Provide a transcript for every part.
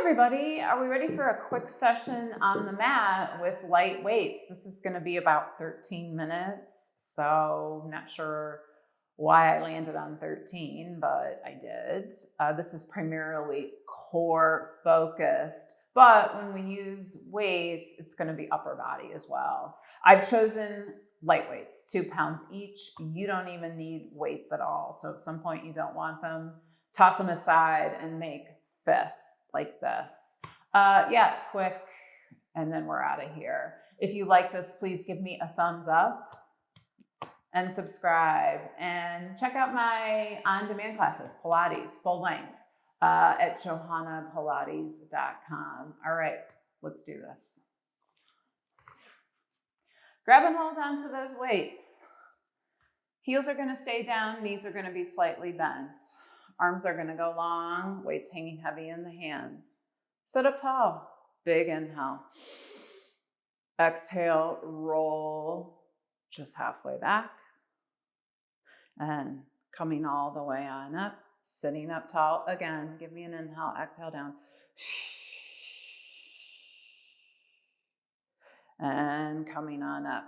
everybody. Are we ready for a quick session on the mat with light weights? This is going to be about 13 minutes. So not sure why I landed on 13, but I did. This is primarily core focused, but when we use weights, it's going to be upper body as well. I've chosen light weights, 2 pounds each. You don't even need weights at all. So at some point you don't want them, toss them aside and make fists like this. Quick, and then we're out of here. If you like this, please give me a thumbs up and subscribe, and check out my on-demand classes, Pilates, full length, at johannapilates.com. All right, let's do this. Grab and hold on to those weights. Heels are going to stay down, knees are going to be slightly bent. Arms are going to go long, weights hanging heavy in the hands. Sit up tall, big inhale. Exhale, roll just halfway back. And coming all the way on up, sitting up tall. Again, give me an inhale, exhale down. And coming on up.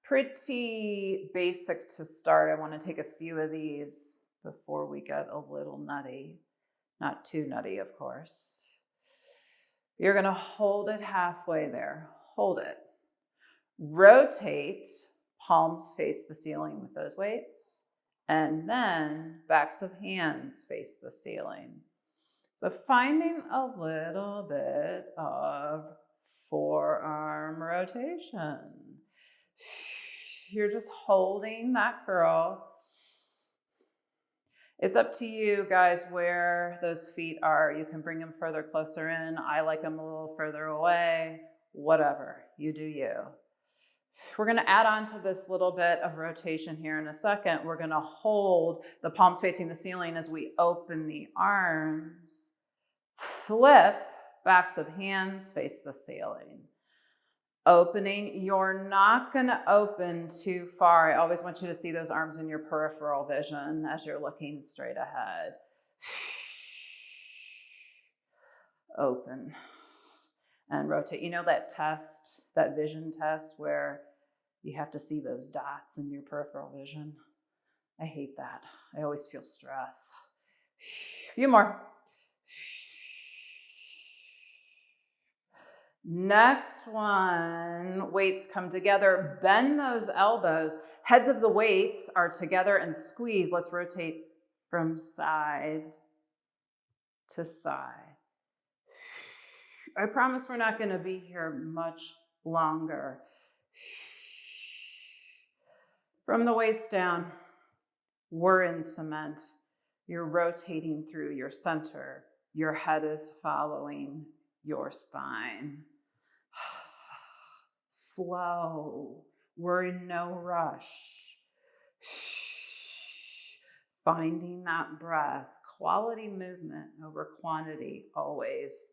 Pretty basic to start. I want to take a few of these before we get a little nutty. Not too nutty, of course. You're going to hold it halfway there. Hold it. Rotate, palms face the ceiling with those weights. And then backs of hands face the ceiling. So finding a little bit of forearm rotation. You're just holding that curl. It's up to you guys where those feet are. You can bring them further closer in. I like them a little further away. Whatever, you do you. We're going to add on to this little bit of rotation here in a second. We're going to hold the palms facing the ceiling as we open the arms. Flip, backs of hands face the ceiling. Opening, you're not going to open too far. I always want you to see those arms in your peripheral vision as you're looking straight ahead. Open and rotate. You know that test, that vision test where you have to see those dots in your peripheral vision? I hate that. I always feel stress. A few more. Next one, weights come together. Bend those elbows. Heads of the weights are together and squeeze. Let's rotate from side to side. I promise we're not going to be here much longer. From the waist down, we're in cement. You're rotating through your center. Your head is following your spine. Slow. We're in no rush. Finding that breath. Quality movement over quantity always.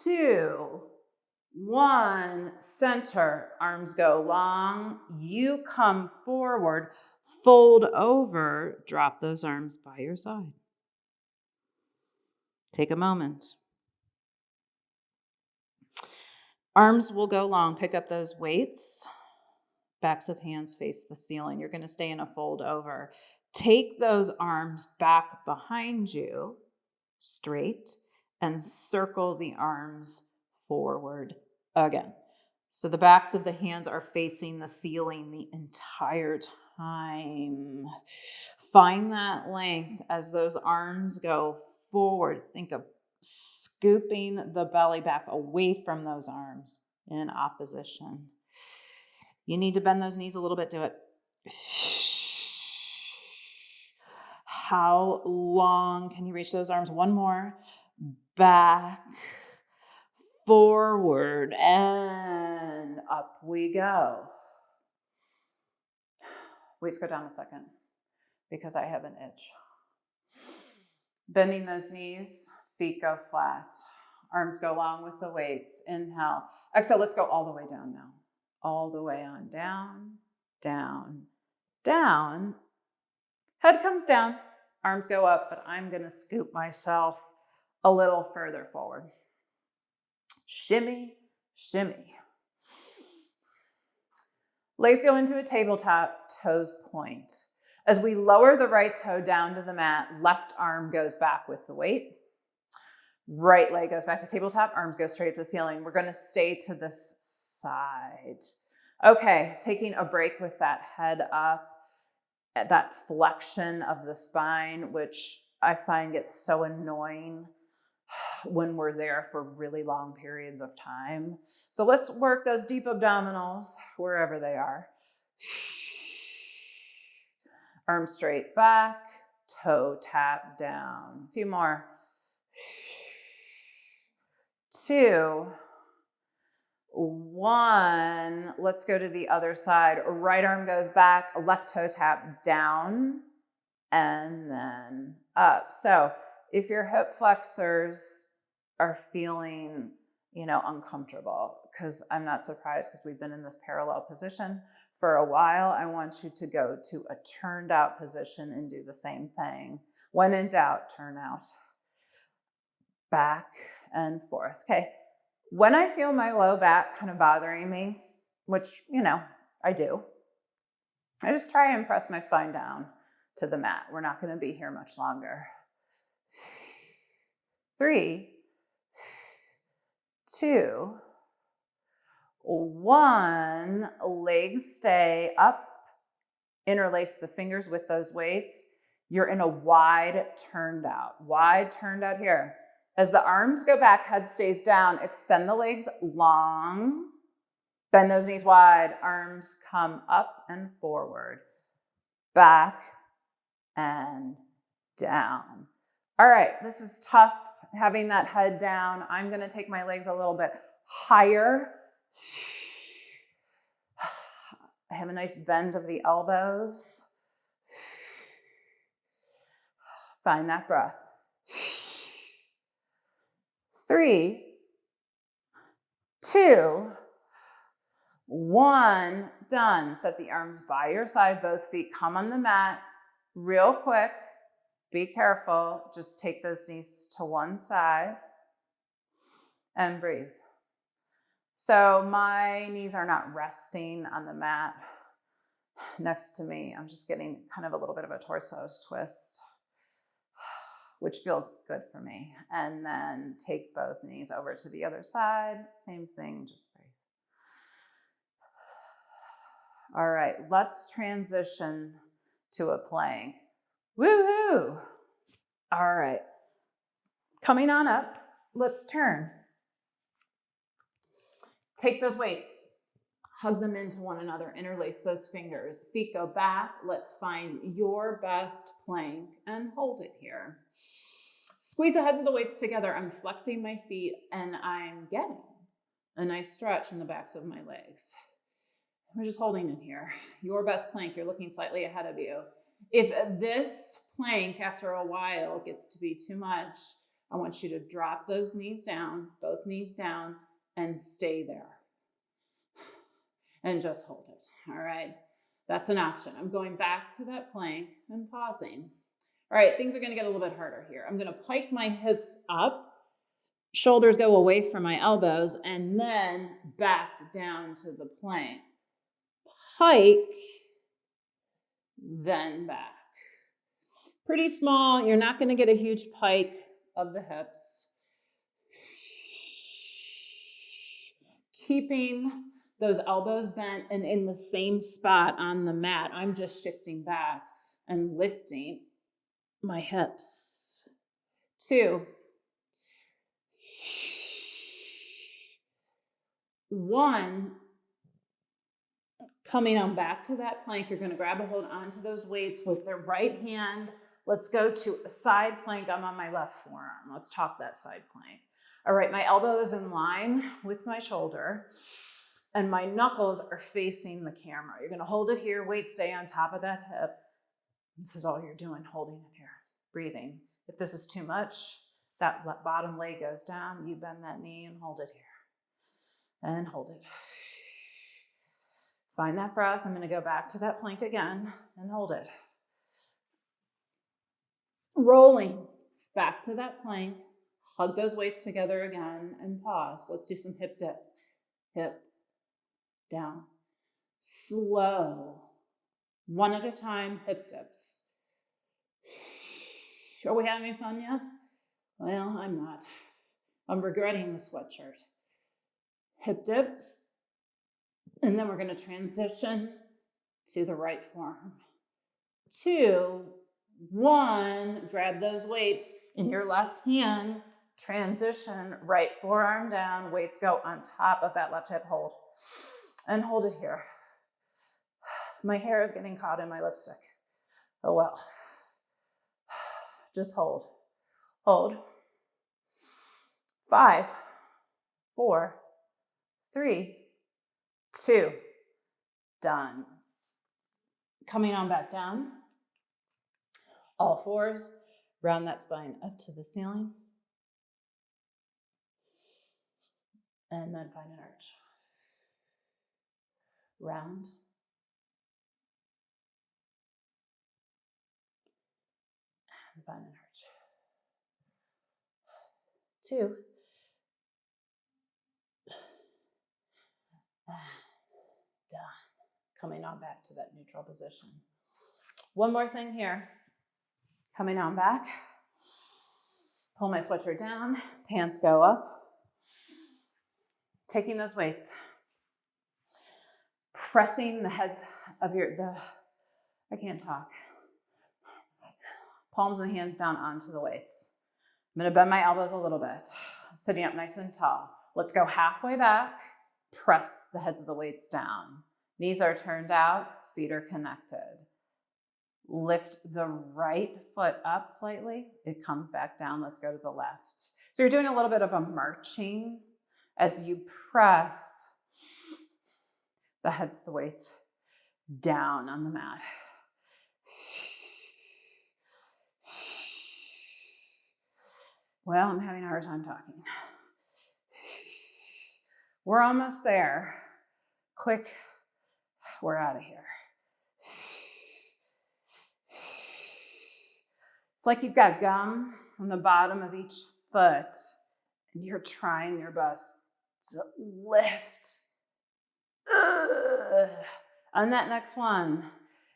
2, 1, center, arms go long. You come forward, fold over, drop those arms by your side. Take a moment. Arms will go long. Pick up those weights. Backs of hands face the ceiling. You're going to stay in a fold over. Take those arms back behind you, straight, and circle the arms forward again. So the backs of the hands are facing the ceiling the entire time. Find that length as those arms go forward. Think of scooping the belly back away from those arms in opposition. You need to bend those knees a little bit. Do it. How long can you reach those arms? One more. Back, forward, and up we go. Weights go down a second because I have an itch. Bending those knees, feet go flat. Arms go long with the weights. Inhale. Exhale, let's go all the way down now. All the way on down, down, down. Head comes down. Arms go up, but I'm gonna scoop myself a little further forward. Shimmy, shimmy. Legs go into a tabletop, toes point. As we lower the right toe down to the mat, left arm goes back with the weight. Right leg goes back to tabletop, arms go straight to the ceiling. We're gonna stay to this side. Okay, taking a break with that head up, at that flexion of the spine, which I find gets so annoying when we're there for really long periods of time. So let's work those deep abdominals wherever they are. Arm straight back, toe tap down. A few more. 2, 1. Let's go to the other side. Right arm goes back, left toe tap down, and then up. So if your hip flexors are feeling, uncomfortable, because I'm not surprised because we've been in this parallel position for a while, I want you to go to a turned out position and do the same thing. When in doubt, turn out. Back and forth. Okay. When I feel my low back kind of bothering me, which, I do, I just try and press my spine down to the mat. We're not going to be here much longer. 3, 2, 1. Legs stay up. Interlace the fingers with those weights. You're in a wide turned out here. As the arms go back, head stays down, extend the legs long, bend those knees wide, arms come up and forward, back and down. All right, this is tough, having that head down. I'm gonna take my legs a little bit higher. I have a nice bend of the elbows. Find that breath. 3, 2, 1, done. Set the arms by your side, both feet come on the mat. Real quick, be careful. Just take those knees to one side and breathe. So my knees are not resting on the mat next to me. I'm just getting kind of a little bit of a torso twist, which feels good for me. And then take both knees over to the other side. Same thing, just breathe. All right, let's transition to a plank. Woohoo! All right, coming on up, let's turn. Take those weights, hug them into one another, interlace those fingers. Feet go back. Let's find your best plank and hold it here. Squeeze the heads of the weights together. I'm flexing my feet and I'm getting a nice stretch in the backs of my legs. We're just holding it here. Your best plank, you're looking slightly ahead of you. If this plank after a while gets to be too much, I want you to drop those knees down, both knees down, and stay there. And just hold it, all right? That's an option. I'm going back to that plank and pausing. All right, things are gonna get a little bit harder here. I'm gonna pike my hips up, shoulders go away from my elbows, and then back down to the plank. Pike, then back. Pretty small, you're not gonna get a huge pike of the hips. Keeping those elbows bent and in the same spot on the mat. I'm just shifting back and lifting my hips. 2, 1, coming on back to that plank, you're gonna grab a hold onto those weights with the right hand. Let's go to a side plank. I'm on my left forearm. Let's talk that side plank. All right, my elbow is in line with my shoulder and my knuckles are facing the camera. You're gonna hold it here, weight stay on top of that hip. This is all you're doing, holding it here, breathing. If this is too much, that bottom leg goes down, you bend that knee and hold it here. And hold it. Find that breath. I'm gonna go back to that plank again and hold it. Rolling back to that plank. Hug those weights together again and pause. Let's do some hip dips. Hip, down. Slow. One at a time, hip dips. Are we having fun yet? Well, I'm not. I'm regretting the sweatshirt. Hip dips. And then we're going to transition to the right forearm. 2, 1, grab those weights in your left hand. Transition, right forearm down. Weights go on top of that left hip. Hold. And hold it here. My hair is getting caught in my lipstick. Oh well. Just hold. Hold. 5, 4, 3, 2. Done. Coming on back down. All fours. Round that spine up to the ceiling. And then find an arch. Round. And find an arch. 2. Done. Coming on back to that neutral position. One more thing here. Coming on back. Pull my sweatshirt down. Pants go up. Taking those weights. Pressing the heads of I can't talk. Palms of the hands down onto the weights. I'm going to bend my elbows a little bit. Sitting up nice and tall. Let's go halfway back. Press the heads of the weights down. Knees are turned out. Feet are connected. Lift the right foot up slightly. It comes back down. Let's go to the left. So you're doing a little bit of a marching as you press the heads of the weights down on the mat. Well, I'm having a hard time talking. We're almost there. Quick, we're out of here. It's like you've got gum on the bottom of each foot, and you're trying your best to lift. On that next one,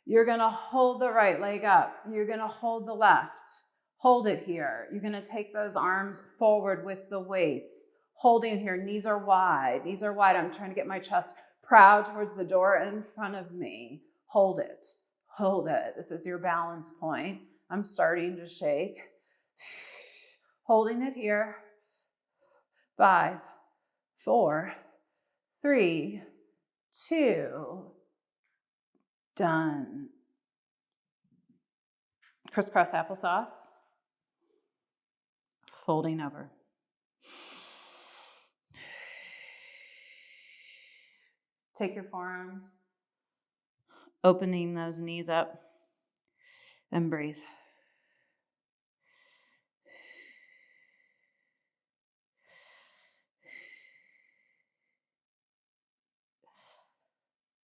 you're going to hold the right leg up. You're going to hold the left. Hold it here. You're going to take those arms forward with the weights. Holding here. Knees are wide. Knees are wide. I'm trying to get my chest proud towards the door in front of me. Hold it. Hold it. This is your balance point. I'm starting to shake. Holding it here. 5, 4, 3, 2. Done. Crisscross applesauce. Folding over. Take your forearms, opening those knees up, and breathe.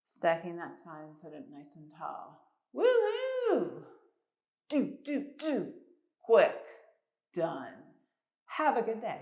Stacking that spine, sit up nice and tall. Woohoo! Do. Quick. Done. Have a good day.